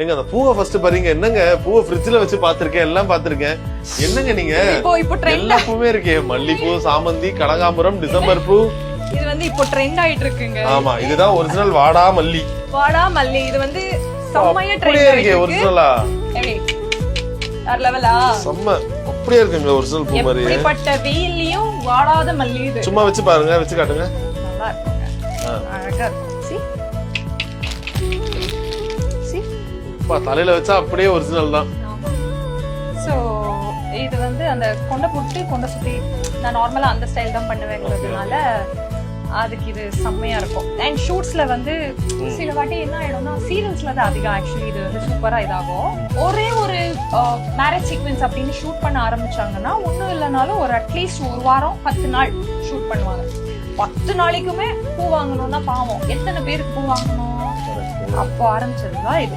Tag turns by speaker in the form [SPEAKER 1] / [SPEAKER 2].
[SPEAKER 1] எங்க அந்த பூவை ஃபர்ஸ்ட் பாருங்க. என்னங்க பூவை ஃப்ரிட்ஜ்ல வச்சு பாத்திருக்கேன், எல்லாம் பாத்திருக்கேன். என்னங்க நீங்க எல்லா பூவே இருக்கே, மல்லிப்பூ, சாமந்தி, கனகாம்பரம், டிசம்பர் பூ.
[SPEAKER 2] இது வந்து இப்போ ட்ரெண்ட் ஆயிட்டு இருக்குங்க.
[SPEAKER 1] ஆமா, இதுதான் ஒரிஜினல் வாடா மல்லி.
[SPEAKER 2] வாடா மல்லி இது வந்து செம்மையா ட்ரெண்ட்
[SPEAKER 1] ஆயிட்டு இருக்கு. ஒரிஜினலா
[SPEAKER 2] வேற லெவலா
[SPEAKER 1] செம்ம அப்படியே இருக்குங்க ஒரிஜினல் பூ மாதிரி.
[SPEAKER 2] எப்படிப்பட்ட வெயில்லயும் வாடாத மல்லி இது.
[SPEAKER 1] சும்மா வச்சு பாருங்க, வச்சு காட்டுங்க.
[SPEAKER 2] நல்லா இருக்குங்க, அழகா இருக்கும்.
[SPEAKER 1] தலையில வச்சா அப்படியே ஒரிஜினல் தான்.
[SPEAKER 2] சோ இது வந்து அந்த கொண்டை போட்டு கொண்டை சுத்தி நான் நார்மலா அந்த ஸ்டைல் தான் பண்ணுவேங்கிறதுனால அதுக்கு இது செம்மையா இருக்கும். அண்ட் ஷூட்ஸ்ல வந்து சில வாட்டி என்ன ஆயிடும்னா சீரியல்ஸ்ல தான் அதிகம் ஆக்சுவலி இது வந்து சூப்பரா இதாகும். ஒரே ஒரு மேரேஜ் சீக்வென்ஸ் அப்படின்னு ஷூட் பண்ண ஆரம்பிச்சாங்கன்னா ஒன்றும் இல்லைனாலும் ஒரு அட்லீஸ்ட் ஒரு வாரம் 10 நாள் ஷூட் பண்ணுவாங்க. 10 நாளைக்குமே பூ வாங்கணும்னா பாவம் எத்தனை பேருக்கு பூ வாங்கணும்? அப்போ ஆரம்பிச்சதுதான் இது.